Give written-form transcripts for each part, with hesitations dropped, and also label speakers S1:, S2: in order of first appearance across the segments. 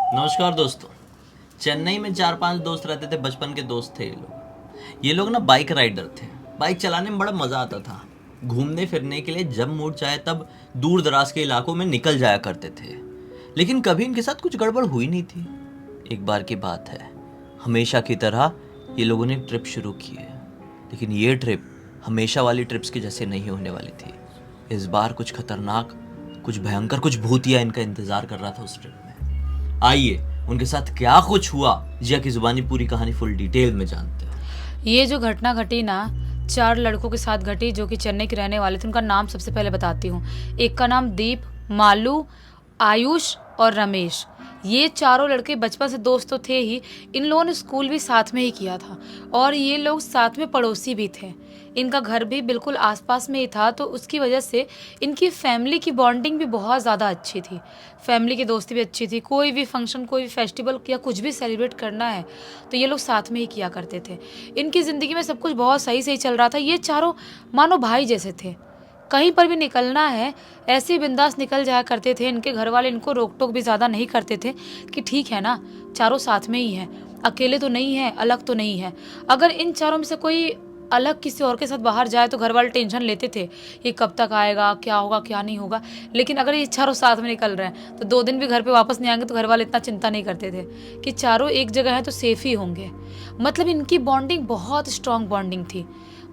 S1: नमस्कार दोस्तों। चेन्नई में 4-5 दोस्त रहते थे, बचपन के दोस्त थे ये लोग ना बाइक राइडर थे। बाइक चलाने में बड़ा मज़ा आता था। घूमने फिरने के लिए जब मूड चाहे तब दूर दराज के इलाकों में निकल जाया करते थे। लेकिन कभी इनके साथ कुछ गड़बड़ हुई नहीं थी। एक बार की बात है, हमेशा की तरह ये लोगों ने ट्रिप शुरू की है। लेकिन ये ट्रिप हमेशा वाली ट्रिप्स की जैसे नहीं होने वाली थी। इस बार कुछ खतरनाक, कुछ भयंकर, कुछ भूतिया इनका इंतज़ार कर रहा था उस ट्रिप में। आइए उनके साथ क्या कुछ हुआ, जिया की जुबानी पूरी कहानी फुल डिटेल में जानते हैं।
S2: ये जो घटना घटी ना, 4 लड़कों के साथ घटी जो कि चेन्नई के रहने वाले थे। उनका नाम सबसे पहले बताती हूँ। एक का नाम दीप, मालू, आयुष और रमेश। ये चारों लड़के बचपन से दोस्त तो थे ही, इन लोगों ने स्कूल भी साथ में ही किया था और ये लोग साथ में पड़ोसी भी थे। इनका घर भी बिल्कुल आसपास में ही था, तो उसकी वजह से इनकी फैमिली की बॉन्डिंग भी बहुत ज़्यादा अच्छी थी। फैमिली की दोस्ती भी अच्छी थी। कोई भी फंक्शन, कोई भी फेस्टिवल या कुछ भी सेलिब्रेट करना है तो ये लोग साथ में ही किया करते थे। इनकी ज़िंदगी में सब कुछ बहुत सही सही चल रहा था। ये चारों मानो भाई जैसे थे। कहीं पर भी निकलना है ऐसे ही बिंदास निकल जाया करते थे। इनके घर वाले इनको रोक टोक भी ज़्यादा नहीं करते थे कि ठीक है ना, चारों साथ में ही हैं, अकेले तो नहीं है, अलग तो नहीं है। अगर इन चारों में से कोई अलग किसी और के साथ बाहर जाए तो घर वाले टेंशन लेते थे, ये कब तक आएगा, क्या होगा क्या नहीं होगा। लेकिन अगर ये चारों साथ में निकल रहे हैं तो 2 दिन भी घर पे वापस नहीं आएंगे तो घर वाले इतना चिंता नहीं करते थे कि चारों एक जगह हैं तो सेफ ही होंगे। मतलब इनकी बॉन्डिंग बहुत स्ट्रांग बॉन्डिंग थी।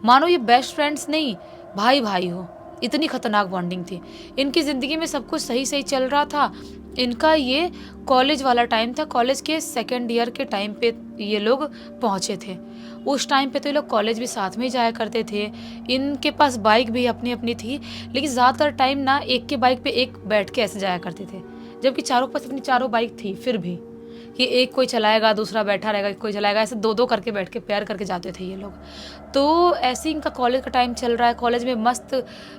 S2: मानो ये बेस्ट फ्रेंड्स नहीं, भाई भाई हो, इतनी खतरनाक बॉन्डिंग थी। इनकी ज़िंदगी में सब कुछ सही सही चल रहा था। इनका ये कॉलेज वाला टाइम था। कॉलेज के सेकेंड ईयर के टाइम पे ये लोग पहुँचे थे। उस टाइम पे तो ये लोग कॉलेज भी साथ में ही जाया करते थे। इनके पास बाइक भी अपनी अपनी थी, लेकिन ज़्यादातर टाइम ना एक के बाइक पे एक बैठ के ऐसे जाया करते थे, जबकि चारों के पास अपनी चारों बाइक थी। फिर भी कि एक कोई चलाएगा, दूसरा बैठा रहेगा, कोई चलाएगा, ऐसे 2-2 करके बैठ के पेयर करके जाते थे ये लोग। तो ऐसे ही इनका कॉलेज का टाइम चल रहा है। कॉलेज में मस्त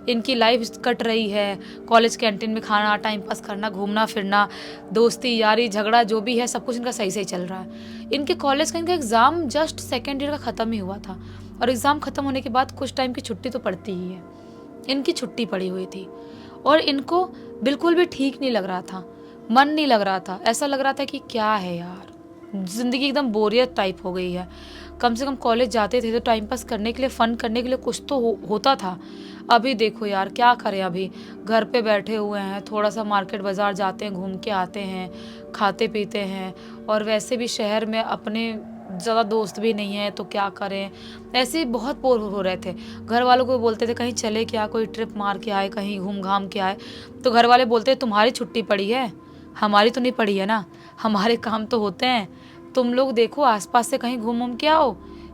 S2: इनकी लाइफ कट रही है। कॉलेज कैंटीन में खाना, टाइम पास करना, घूमना फिरना, दोस्ती यारी झगड़ा जो भी है सब कुछ इनका सही सही चल रहा है। इनके कॉलेज का इनका एग्ज़ाम जस्ट सेकेंड ईयर का ख़त्म ही हुआ था और एग्ज़ाम ख़त्म होने के बाद कुछ टाइम की छुट्टी तो पड़ती ही है। इनकी छुट्टी पड़ी हुई थी और इनको बिल्कुल भी ठीक नहीं लग रहा था, मन नहीं लग रहा था। ऐसा लग रहा था कि क्या है यार, ज़िंदगी एकदम बोरियत टाइप हो गई है। कम से कम कॉलेज जाते थे तो टाइम पास करने के लिए, फ़न करने के लिए कुछ तो होता था। अभी देखो यार क्या करें, अभी घर पे बैठे हुए हैं, थोड़ा सा मार्केट बाज़ार जाते हैं, घूम के आते हैं, खाते पीते हैं। और वैसे भी शहर में अपने ज़्यादा दोस्त भी नहीं है तो क्या करें। ऐसे ही बहुत बोर हो रहे थे। घर वालों को बोलते थे कहीं चले क्या, कोई ट्रिप मार के आए, कहीं घूम घाम के आए। तो घर वाले बोलते तुम्हारी छुट्टी पड़ी है, हमारी तो नहीं पड़ी है ना, हमारे काम तो होते हैं। तुम लोग देखो आसपास से कहीं घूम के आओ,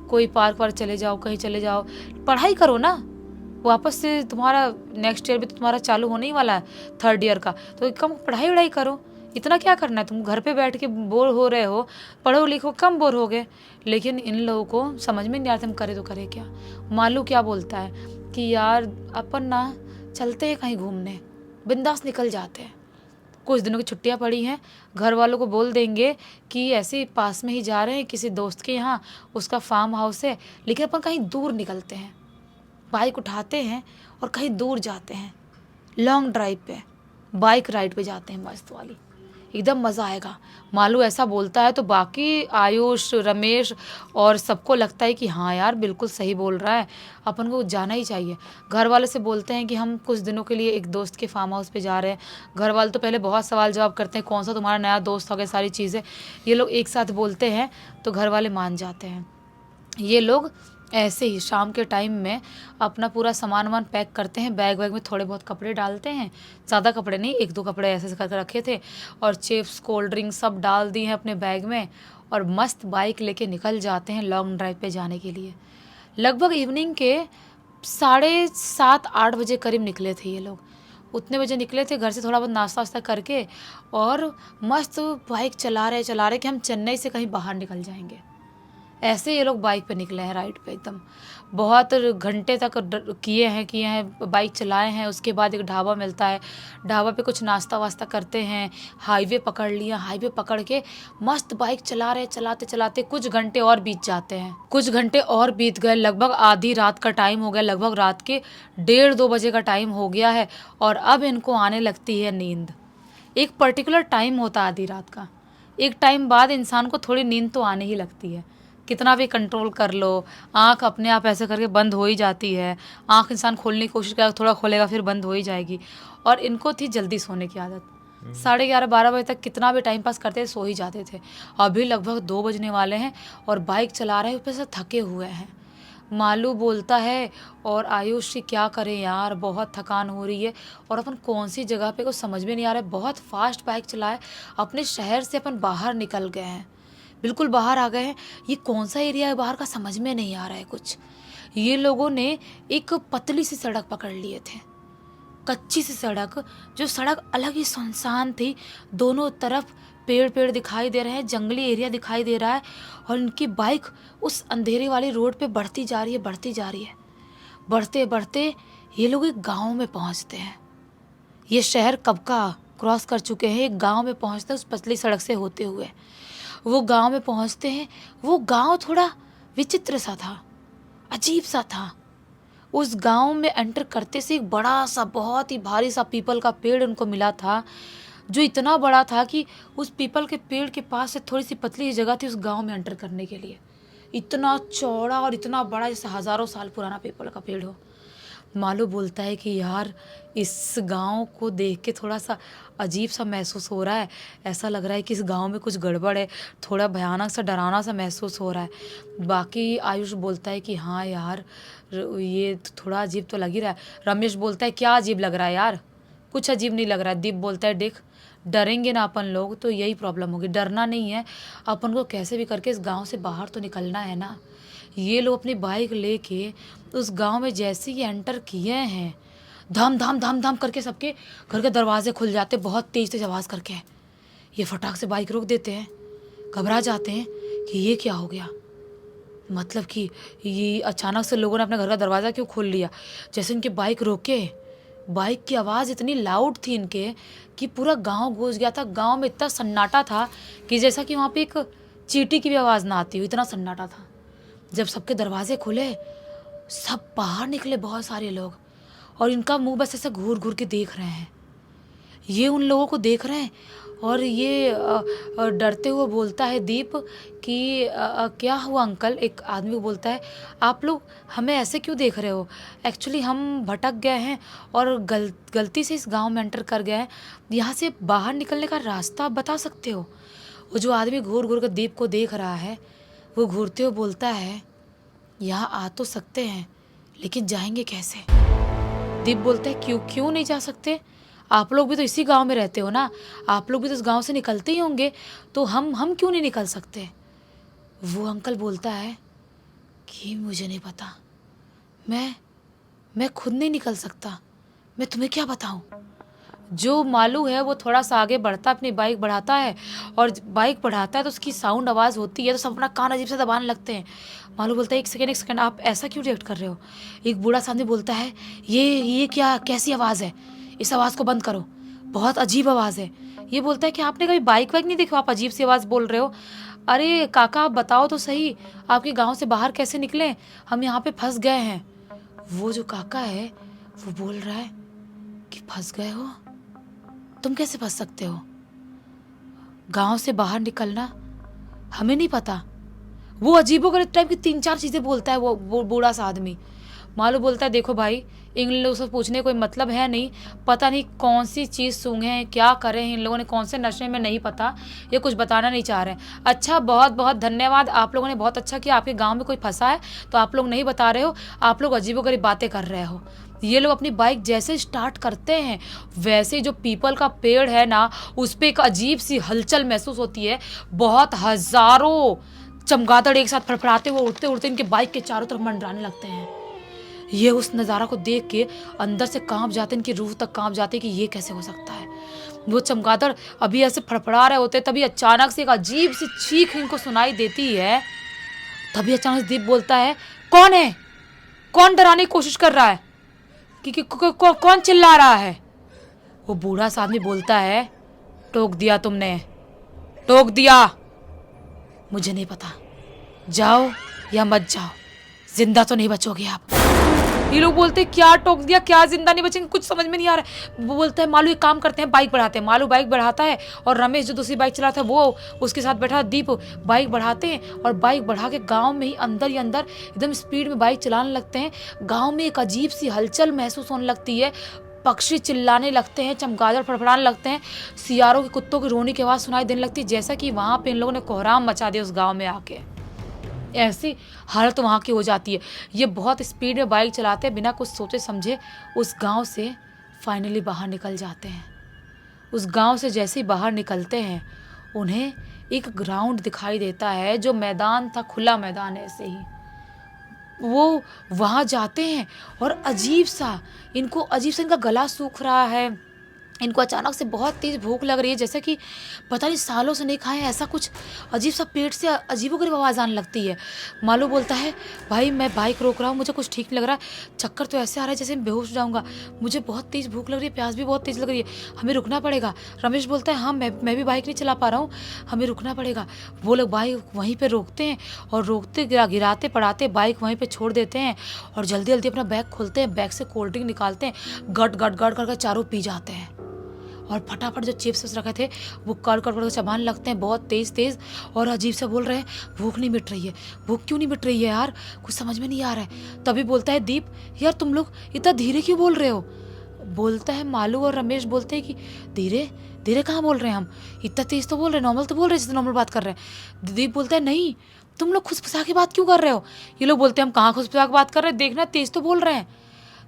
S2: कोई पार्क वार्क चले जाओ, कहीं चले जाओ, पढ़ाई करो ना। वापस से तुम्हारा नेक्स्ट ईयर भी तो तुम्हारा चालू होने ही वाला है, थर्ड ईयर का, तो कम पढ़ाई वढ़ाई करो। इतना क्या करना है, तुम घर पे बैठ के बोर हो रहे हो, पढ़ो लिखो कम बोर हो गए। लेकिन इन लोगों को समझ में नहीं आता हम करे तो करे क्या। मालू क्या बोलता है कि यार अपन ना चलते हैं कहीं घूमने, बिंदास निकल जाते हैं। कुछ दिनों की छुट्टियां पड़ी हैं, घर वालों को बोल देंगे कि ऐसे ही पास में ही जा रहे हैं किसी दोस्त के यहाँ, उसका फार्म हाउस है, लेकिन अपन कहीं दूर निकलते हैं, बाइक उठाते हैं और कहीं दूर जाते हैं, लॉन्ग ड्राइव पे, बाइक राइड पे जाते हैं मस्त वाली, एकदम मज़ा आएगा। मालू ऐसा बोलता है तो बाकी आयुष, रमेश और सबको लगता है कि हाँ यार बिल्कुल सही बोल रहा है, अपन को जाना ही चाहिए। घर वाले से बोलते हैं कि हम कुछ दिनों के लिए एक दोस्त के फार्म हाउस पे जा रहे हैं। घर वाले तो पहले बहुत सवाल जवाब करते हैं, कौन सा तुम्हारा नया दोस्त हो गया, सारी चीज़ें ये लोग एक साथ बोलते हैं तो घर वाले मान जाते हैं। ये लोग ऐसे ही शाम के टाइम में अपना पूरा सामान वामान पैक करते हैं, बैग वैग में थोड़े बहुत कपड़े डालते हैं, ज़्यादा कपड़े नहीं, 1-2 कपड़े ऐसे करके रखे थे, और चिप्स कोल्ड ड्रिंक सब डाल दिए हैं अपने बैग में, और मस्त बाइक लेके निकल जाते हैं लॉन्ग ड्राइव पे जाने के लिए। लगभग इवनिंग के 7:30-8 बजे करीब निकले थे ये लोग। उतने बजे निकले थे घर से, थोड़ा बहुत नाश्ता वास्ता करके, और मस्त बाइक चला रहे कि हम चेन्नई से कहीं बाहर निकल जाएंगे। ऐसे ये लोग बाइक पे निकले हैं राइड पे एकदम। बहुत घंटे तक किए हैं, बाइक चलाए हैं। उसके बाद एक ढाबा मिलता है, ढाबा पे कुछ नाश्ता वास्ता करते हैं, हाईवे पकड़ लिया, हाईवे पकड़ के मस्त बाइक चला रहे, चलाते चलाते कुछ घंटे और बीत जाते हैं। कुछ घंटे और बीत गए, लगभग आधी रात का टाइम हो गया, लगभग रात के 1:30-2 बजे का टाइम हो गया है, और अब इनको आने लगती है नींद। एक पर्टिकुलर टाइम होता है आधी रात का, एक टाइम बाद इंसान को थोड़ी नींद तो आने ही लगती है, कितना भी कंट्रोल कर लो, आँख अपने आप ऐसे करके बंद हो ही जाती है। आँख इंसान खोलने की कोशिश करेगा, थोड़ा खोलेगा फिर बंद हो ही जाएगी। और इनको थी जल्दी सोने की आदत, 11:30 12 बजे तक कितना भी टाइम पास करते सो ही जाते थे। अभी लगभग 2 बजने वाले हैं और बाइक चला रहे हैं, ऊपर से थके हुए हैं। मालू बोलता है और आयुष कि क्या करें यार, बहुत थकान हो रही है और अपन कौन सी जगह पे कुछ समझ में नहीं आ रहा है। बहुत फास्ट बाइक चलाए, अपने शहर से अपन बाहर निकल गए हैं, बिल्कुल बाहर आ गए हैं। ये कौन सा एरिया है बाहर का समझ में नहीं आ रहा है कुछ। ये लोगों ने एक पतली सी सड़क पकड़ लिए थे, कच्ची सी सड़क, जो सड़क अलग ही सुनसान थी। दोनों तरफ पेड़ पेड़ दिखाई दे रहे हैं, जंगली एरिया दिखाई दे रहा है और इनकी बाइक उस अंधेरे वाली रोड पे बढ़ती जा रही है, बढ़ती जा रही है। बढ़ते बढ़ते ये लोग एक गांव में पहुंचते हैं। ये शहर कब का क्रॉस कर चुके हैं, एक गांव में पहुंचते हैं उस पतली सड़क से होते हुए। वो गांव में पहुंचते हैं। वो गांव थोड़ा विचित्र सा था, अजीब सा था। उस गांव में एंटर करते से एक बड़ा सा बहुत ही भारी सा पीपल का पेड़ उनको मिला था, जो इतना बड़ा था कि उस पीपल के पेड़ के पास से थोड़ी सी पतली जगह थी उस गांव में एंटर करने के लिए। इतना चौड़ा और इतना बड़ा, जैसे हज़ारों साल पुराना पीपल का पेड़ हो। मालू बोलता है कि यार इस गांव को देख के थोड़ा सा अजीब सा महसूस हो रहा है। ऐसा लग रहा है कि इस गांव में कुछ गड़बड़ है, थोड़ा भयानक सा डरावना सा महसूस हो रहा है। बाकी आयुष बोलता है कि हाँ यार ये थोड़ा अजीब तो लग ही रहा है। रमेश बोलता है क्या अजीब लग रहा है यार, कुछ अजीब नहीं लग रहा है। दीप बोलता है देख, डरेंगे ना अपन लोग तो यही प्रॉब्लम होगी। डरना नहीं है, अपन को कैसे भी करके इस गांव से बाहर तो निकलना है ना। ये लोग अपनी बाइक लेके उस गांव में जैसे ही एंटर किए हैं, धम धम धम धम करके सबके घर के दरवाजे खुल जाते, बहुत तेज तेज आवाज़ करके। ये फटाक से बाइक रोक देते हैं, घबरा जाते हैं कि ये क्या हो गया, मतलब कि ये अचानक से लोगों ने अपने घर का दरवाज़ा क्यों खोल लिया। जैसे इनके बाइक रोके, बाइक की आवाज़ इतनी लाउड थी इनके कि पूरा गांव गूंज गया था। गांव में इतना सन्नाटा था कि जैसा कि वहाँ पे एक चींटी की भी आवाज़ ना आती हो, इतना सन्नाटा था। जब सबके दरवाजे खुले, सब बाहर निकले, बहुत सारे लोग, और इनका मुंह बस ऐसे घूर घूर के देख रहे हैं। ये उन लोगों को देख रहे हैं और ये डरते हुए बोलता है दीप कि क्या हुआ अंकल। एक आदमी को बोलता है आप लोग हमें ऐसे क्यों देख रहे हो, एक्चुअली हम भटक गए हैं और गलती से इस गांव में एंटर कर गए हैं, यहाँ से बाहर निकलने का रास्ता आप बता सकते हो। वो जो आदमी घूर घूर कर दीप को देख रहा है, वो घूरते हुए बोलता है यहाँ आ तो सकते हैं लेकिन जाएंगे कैसे। दीप बोलता है क्यों नहीं जा सकते, आप लोग भी तो इसी गांव में रहते हो ना, आप लोग भी तो इस गांव से निकलते ही होंगे, तो हम क्यों नहीं निकल सकते। वो अंकल बोलता है कि मुझे नहीं पता, मैं खुद नहीं निकल सकता, मैं तुम्हें क्या बताऊं। जो मालू है वो थोड़ा सा आगे बढ़ता है, अपनी बाइक बढ़ाता है, और बाइक बढ़ाता है तो उसकी साउंड आवाज़ होती है तो सब अपना कान अजीब से दबाने लगते हैं। मालू बोलता है एक सेकेंड आप ऐसा क्यों रिएक्ट कर रहे हो। एक बूढ़ा सामने बोलता है ये क्या कैसी आवाज़ है, इस आवाज़ को बंद करो, बहुत अजीब आवाज़ है। ये बोलता है कि आपने कभी बाइक वाइक नहीं देखी, आप अजीब सी आवाज़ बोल रहे हो। अरे काका आप बताओ तो सही, आपके गाँव से बाहर कैसे निकले, हम यहाँ पे फंस गए हैं। वो जो काका है वो बोल रहा है कि फंस गए हो, तुम कैसे फंस सकते हो, गांव से बाहर निकलना हमें नहीं पता। वो अजीबोगरीब टाइप की 3-4 चीज़ें बोलता है वो बूढ़ा सा आदमी। मालू बोलता है देखो भाई, इन लोगों से पूछने कोई मतलब है नहीं, पता नहीं कौन सी चीज़ सूंघे हैं, क्या करें इन लोगों ने, कौन से नशे में, नहीं पता, ये कुछ बताना नहीं चाह रहे हैं। अच्छा बहुत बहुत धन्यवाद, आप लोगों ने बहुत अच्छा किया, आपके गाँव में कोई फंसा है तो आप लोग नहीं बता रहे हो, आप लोग अजीबोगरीब बातें कर रहे हो। ये लोग अपनी बाइक जैसे स्टार्ट करते हैं वैसे जो पीपल का पेड़ है ना, उस पर एक अजीब सी हलचल महसूस होती है। बहुत हजारों चमगादड़ एक साथ फड़फड़ाते हुए उड़ते उड़ते इनके बाइक के चारों तरफ मंडराने लगते हैं। ये उस नज़ारा को देख के अंदर से कांप जाते, इनकी रूह तक कांप जाते कि ये कैसे हो सकता है। वो चमगादड़ अभी ऐसे फड़फड़ा रहे होते, तभी अचानक से एक अजीब सी चीख इनको सुनाई देती है। तभी अचानक दीप बोलता है कौन है, कौन डराने की कोशिश कर रहा है, कि कौन चिल्ला रहा है। वो बूढ़ा सा आदमी बोलता है टोक दिया तुमने, टोक दिया, मुझे नहीं पता, जाओ या मत जाओ, जिंदा तो नहीं बचोगे आप। ये लोग बोलते हैं क्या टोक दिया, क्या जिंदा नहीं बचेंगे, कुछ समझ में नहीं आ रहा है। वो बोलता है मालू एक काम करते हैं, बाइक बढ़ाते हैं। मालू बाइक बढ़ाता है और रमेश जो दूसरी बाइक चलाता है वो उसके साथ बैठा दीप बाइक बढ़ाते हैं और बाइक बढ़ा के गाँव में ही अंदर ही अंदर एकदम स्पीड में बाइक चलाने लगते हैं। गाँव में एक अजीब सी हलचल महसूस होने लगती है, पक्षी चिल्लाने लगते हैं, चमगादड़ फड़फड़ाने लगते हैं, सियारों के कुत्तों की रोने की आवाज़ सुनाई देने लगती है, जैसा कि वहाँ पे इन लोगों ने कोहराम मचा दिया उस गांव में आके। ऐसी हालत वहाँ की हो जाती है। ये बहुत स्पीड में बाइक चलाते हैं, बिना कुछ सोचे समझे उस गांव से फाइनली बाहर निकल जाते हैं। उस गांव से जैसे ही बाहर निकलते हैं उन्हें एक ग्राउंड दिखाई देता है, जो मैदान था, खुला मैदान ऐसे ही। वो वहाँ जाते हैं और अजीब सा इनका गला सूख रहा है। इनको अचानक से बहुत तेज़ भूख लग रही है, जैसे कि पता नहीं सालों से नहीं खाए, ऐसा कुछ अजीब सा पेट से अजीबोगरीब आवाज़ आने लगती है। मालू बोलता है भाई मैं बाइक रोक रहा हूँ, मुझे कुछ ठीक नहीं लग रहा है, चक्कर तो ऐसे आ रहा है जैसे मैं बेहोश हो जाऊँगा, मुझे बहुत तेज़ भूख लग रही है, प्यास भी बहुत तेज़ लग रही है, हमें रुकना पड़ेगा। रमेश बोलता है हाँ मैं भी बाइक नहीं चला पा रहा हूँ, हमें रुकना पड़ेगा। वो लोग बाइक वहीं पर रोकते हैं और रोकते गिराते पड़ाते बाइक वहीं पर छोड़ देते हैं और जल्दी जल्दी अपना बैग खोलते हैं, बैग से कोल्ड ड्रिंक निकालते हैं, गट गट गट करके चारों पी जाते हैं और फटाफट जो चिप्स रखे थे वो कर कर चबाने लगते हैं बहुत तेज़ और अजीब से बोल रहे हैं भूख नहीं मिट रही है, भूख क्यों नहीं मिट रही है यार, कुछ समझ में नहीं आ रहा है। तभी बोलता है दीप यार तुम लोग इतना धीरे क्यों बोल रहे हो। बोलता है मालू और रमेश बोलते हैं कि धीरे धीरे कहाँ बोल रहे हैं हम, इतना तेज़ तो बोल रहे हैं, नॉर्मल तो बोल रहे हैं जैसे नॉर्मल बात कर रहे हैं। दीप बोलता है नहीं तुम लोग खुसफुसा के बात क्यों कर रहे हो। ये लोग बोलते हैं हम कहाँ खुसफुसा के बात कर रहे हैं, देखना तेज़ तो बोल रहे हैं।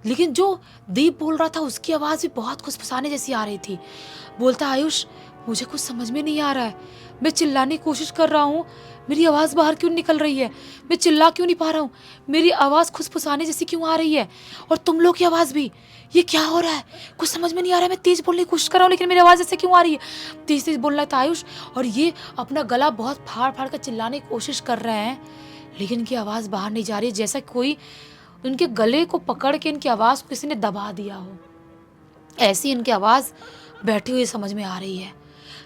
S2: लेकिन जो दीप बोल रहा था उसकी आवाज़ भी बहुत खुसफुसाने जैसी आ रही थी। बोलता आयुष मुझे कुछ समझ में नहीं आ रहा है, मैं चिल्लाने की कोशिश कर रहा हूँ, मेरी आवाज़ बाहर क्यों निकल रही है, मैं चिल्ला क्यों नहीं पा रहा हूँ, मेरी आवाज़ खुसफुसाने जैसी क्यों आ रही है और तुम लोग की आवाज़ भी, ये क्या हो रहा है, कुछ समझ में नहीं आ रहा है। मैं तेज़ बोलने की कोशिश कर रहा हूँ लेकिन मेरी आवाज़ ऐसे क्यों आ रही है। तेज़ तेज़ बोल रहा था आयुष और ये अपना गला बहुत फाड़ फाड़ कर चिल्लाने की कोशिश कर रहे हैं, लेकिन इनकी आवाज़ बाहर नहीं जा रही है, जैसा कोई उनके गले को पकड़ के इनकी आवाज़ को किसी ने दबा दिया हो, ऐसी इनकी आवाज़ बैठी हुई समझ में आ रही है।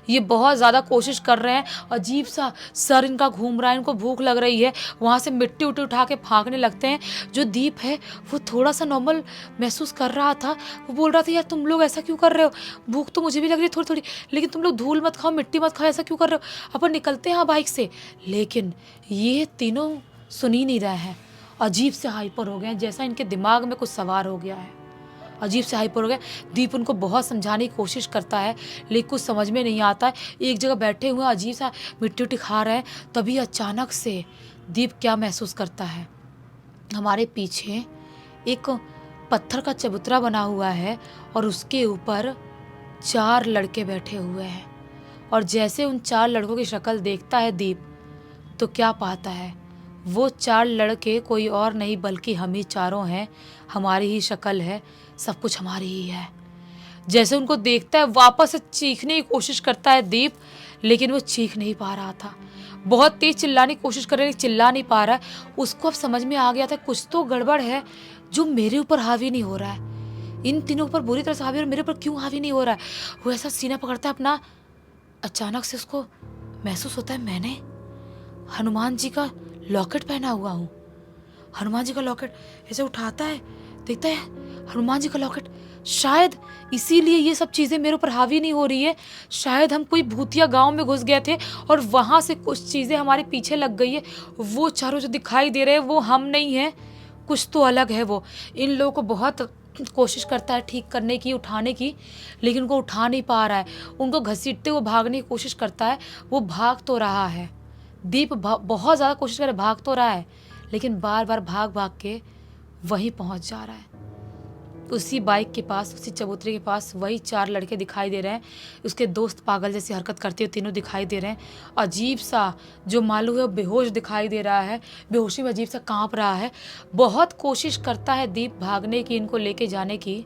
S2: ये बहुत ज़्यादा कोशिश कर रहे हैं, अजीब सा सर इनका घूम रहा है, इनको भूख लग रही है, वहाँ से मिट्टी उट्टी उठा के भागने लगते हैं। जो दीप है वो थोड़ा सा नॉर्मल महसूस कर रहा था, वो बोल रहा था यार तुम लोग ऐसा क्यों कर रहे हो, भूख तो मुझे भी लग रही है थोड़ी थोड़ी, लेकिन तुम लोग धूल मत खाओ, मिट्टी मत खाओ, ऐसा क्यों कर रहे हो, अपन निकलते हैं बाइक से। लेकिन ये तीनों सुन ही नहीं रहे हैं, अजीब से हाइपर हो गए हैं, जैसा इनके दिमाग में कुछ सवार हो गया है, अजीब से हाइपर हो गए। दीप उनको बहुत समझाने की कोशिश करता है लेकिन कुछ समझ में नहीं आता है। एक जगह बैठे हुए अजीब सा मिट्टी उट्टी खा रहे हैं, तभी अचानक से दीप क्या महसूस करता है, हमारे पीछे एक पत्थर का चबूतरा बना हुआ है और उसके ऊपर 4 लड़के बैठे हुए हैं। और जैसे उन 4 लड़कों की शक्ल देखता है दीप, तो क्या पाता है, वो 4 लड़के कोई और नहीं बल्कि हम ही चारों हैं, हमारी ही शक्ल है, सब कुछ हमारी ही है। जैसे उनको देखता है वापस से चीखने की कोशिश करता है दीप, लेकिन वो चीख नहीं पा रहा था, बहुत तेज चिल्लाने की कोशिश कर रहा है, चिल्ला नहीं पा रहा है। उसको अब समझ में आ गया था कुछ तो गड़बड़ है जो मेरे ऊपर हावी नहीं हो रहा है, इन तीनों पर बुरी तरह से हावी और मेरे ऊपर क्यों हावी नहीं हो रहा है। वो ऐसा सीना पकड़ता है अपना, अचानक से उसको महसूस होता है मैंने हनुमान जी का लॉकेट पहना हुआ हूँ। हनुमान जी का लॉकेट ऐसे उठाता है, देखता है हनुमान जी का लॉकेट, शायद इसीलिए ये सब चीज़ें मेरे ऊपर हावी नहीं हो रही है, शायद हम कोई भूतिया गांव में घुस गए थे और वहाँ से कुछ चीज़ें हमारे पीछे लग गई है, वो चारों जो दिखाई दे रहे हैं वो हम नहीं हैं, कुछ तो अलग है वो। इन लोगों को बहुत कोशिश करता है ठीक करने की, उठाने की, लेकिन उनको उठा नहीं पा रहा है, उनको घसीटते हुए भागने की कोशिश करता है, वो भाग तो रहा है, दीप बहुत ज़्यादा कोशिश कर भाग तो रहा है, लेकिन बार बार भाग भाग के वहीं पहुंच जा रहा है, उसी बाइक के पास, उसी चबूतरे के पास वही 4 लड़के दिखाई दे रहे हैं। उसके दोस्त पागल जैसी हरकत करते हुए तीनों दिखाई दे रहे हैं। अजीब सा जो मालू है बेहोश दिखाई दे रहा है, बेहोशी में अजीब सा कांप रहा है। बहुत कोशिश करता है दीप भागने की, इनको लेके जाने की,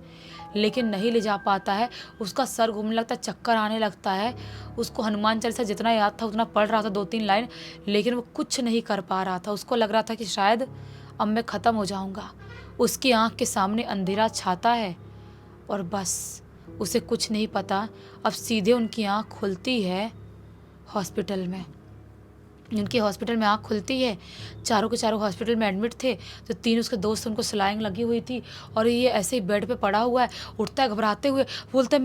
S2: लेकिन नहीं ले जा पाता है। उसका सर घूमने लगता है, चक्कर आने लगता है। उसको हनुमान चालीसा जितना याद था उतना पढ़ रहा था 2-3 लाइन, लेकिन वो कुछ नहीं कर पा रहा था। उसको लग रहा था कि शायद अब मैं ख़त्म हो जाऊंगा। उसकी आंख के सामने अंधेरा छाता है और बस उसे कुछ नहीं पता। अब सीधे उनकी आंख खुलती है हॉस्पिटल में। उनके हॉस्पिटल में आँख खुलती है, चारों के चारों हॉस्पिटल में एडमिट थे, तो 3 उसके दोस्त, उनको सलाइन लगी हुई थी और ये ऐसे ही बेड पे पड़ा हुआ है, उठता है घबराते हुए, बोलता है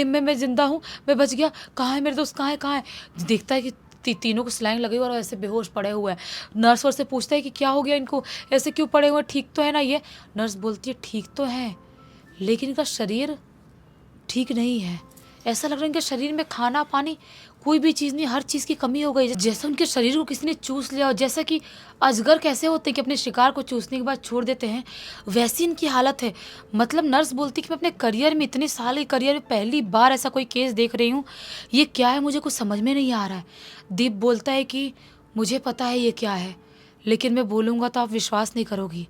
S2: मैं ज़िंदा हूँ, मैं बच गया, कहाँ है मेरे दोस्त, कहाँ है? देखता है कि तीनों को सलाइन लगी हुई और ऐसे बेहोश पड़े हुए हैं। नर्स और से पूछता है कि क्या हो गया इनको, ऐसे क्यों पड़े हुए हैं, ठीक तो है ना ये? नर्स बोलती है ठीक तो है, लेकिन इनका शरीर ठीक नहीं है। ऐसा लग रहा है इनके शरीर में खाना पानी कोई भी चीज़ नहीं, हर चीज़ की कमी हो गई। जैसे उनके शरीर को किसी ने चूस लिया हो, जैसा कि अजगर कैसे होते हैं कि अपने शिकार को चूसने के बाद छोड़ देते हैं, वैसी इनकी हालत है। मतलब नर्स बोलती कि मैं अपने करियर में, इतने साल के करियर में पहली बार ऐसा कोई केस देख रही हूँ। ये क्या है, मुझे कुछ समझ में नहीं आ रहा है। दीप बोलता है कि मुझे पता है ये क्या है, लेकिन मैं बोलूँगा तो आप विश्वास नहीं करोगी।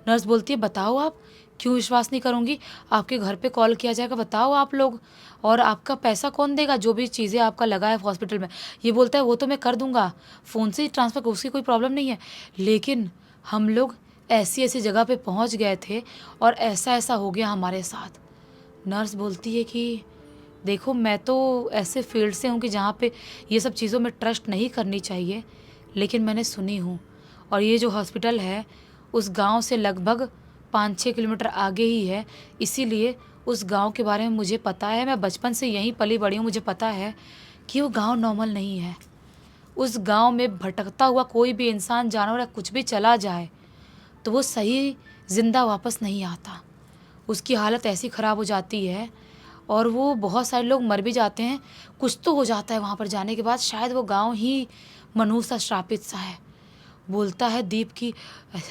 S2: नर्स बोलती है बताओ आप। क्यों विश्वास नहीं करूँगी? आपके घर पे कॉल किया जाएगा, बताओ आप लोग, और आपका पैसा कौन देगा, जो भी चीज़ें आपका लगा है हॉस्पिटल में? ये बोलता है वो तो मैं कर दूंगा, फ़ोन से ही ट्रांसफ़र, उसकी कोई प्रॉब्लम नहीं है, लेकिन हम लोग ऐसी ऐसी जगह पे पहुंच गए थे और ऐसा ऐसा हो गया हमारे साथ। नर्स बोलती है कि देखो मैं तो ऐसे फील्ड से हूँ कि जहाँ पे ये सब चीज़ों में ट्रस्ट नहीं करनी चाहिए, लेकिन मैंने सुनी हूँ, और ये जो हॉस्पिटल है उस गांव से लगभग 5-6 किलोमीटर आगे ही है, इसीलिए उस गांव के बारे में मुझे पता है। मैं बचपन से यहीं पली बड़ी हूँ, मुझे पता है कि वो गांव नॉर्मल नहीं है। उस गांव में भटकता हुआ कोई भी इंसान, जानवर या कुछ भी चला जाए तो वो सही ज़िंदा वापस नहीं आता। उसकी हालत ऐसी ख़राब हो जाती है और वो बहुत सारे लोग मर भी जाते हैं। कुछ तो हो जाता है वहाँ पर जाने के बाद, शायद वो गांव ही मनुष्य सा श्रापित सा है। बोलता है दीप की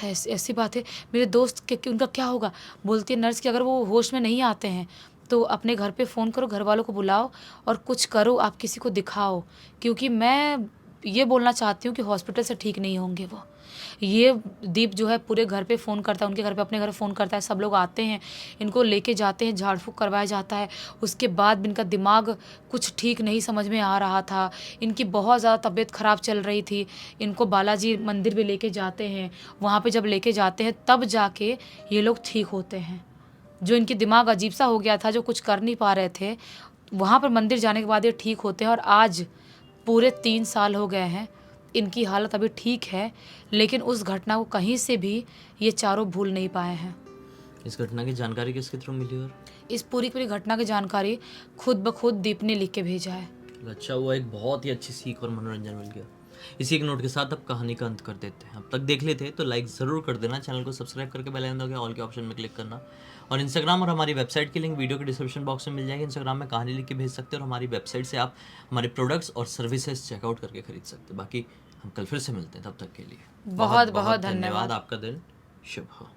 S2: ऐसी बात है, मेरे दोस्त के उनका क्या होगा? बोलती है नर्स कि अगर वो होश में नहीं आते हैं तो अपने घर पे फ़ोन करो, घर वालों को बुलाओ और कुछ करो, आप किसी को दिखाओ, क्योंकि मैं ये बोलना चाहती हूँ कि हॉस्पिटल से ठीक नहीं होंगे वो। ये दीप जो है पूरे घर पे फ़ोन करता है, उनके घर पे, अपने घर फ़ोन करता है, सब लोग आते हैं, इनको लेके जाते हैं, झाड़ फूँक करवाया जाता है। उसके बाद भी इनका दिमाग कुछ ठीक नहीं समझ में आ रहा था, इनकी बहुत ज़्यादा तबीयत ख़राब चल रही थी। इनको बालाजी मंदिर भी लेके जाते हैं, वहाँ पे जब लेके जाते हैं तब जाके ये लोग ठीक होते हैं। जो इनकी दिमाग अजीब सा हो गया था, जो कुछ कर नहीं पा रहे थे, वहाँ पर मंदिर जाने के बाद ये ठीक होते हैं। और आज पूरे 3 साल हो गए हैं, इनकी हालत अभी ठीक है, लेकिन उस घटना को कहीं से भी ये चारों भूल नहीं पाए हैं।
S1: इस घटना की जानकारी किसके थ्रू मिली? और
S2: इस पूरी घटना की जानकारी खुद ब खुद दीप ने लिख के भेजा है।
S1: अच्छा हुआ, एक बहुत ही अच्छी सीख और मनोरंजन मिल गया। इसी एक नोट के साथ अब कहानी का अंत कर देते हैं। अब तक देख लेते तो लाइक ज़रूर कर देना, चैनल को सब्सक्राइब करके बेल आइकन दबाकर ऑल के ऑप्शन में क्लिक करना, और इंस्टाग्राम और हमारी वेबसाइट की लिंक वीडियो के डिस्क्रिप्शन बॉक्स में मिल जाएगी। इंस्टाग्राम में कहानी लिख के भेज सकते हैं और हमारी वेबसाइट से आप हमारे प्रोडक्ट्स और सर्विसेज चेकआउट करके खरीद सकते हैं। बाकी हम कल फिर से मिलते हैं, तब तक के लिए
S2: बहुत बहुत धन्यवाद।
S1: आपका दिन शुभ हो।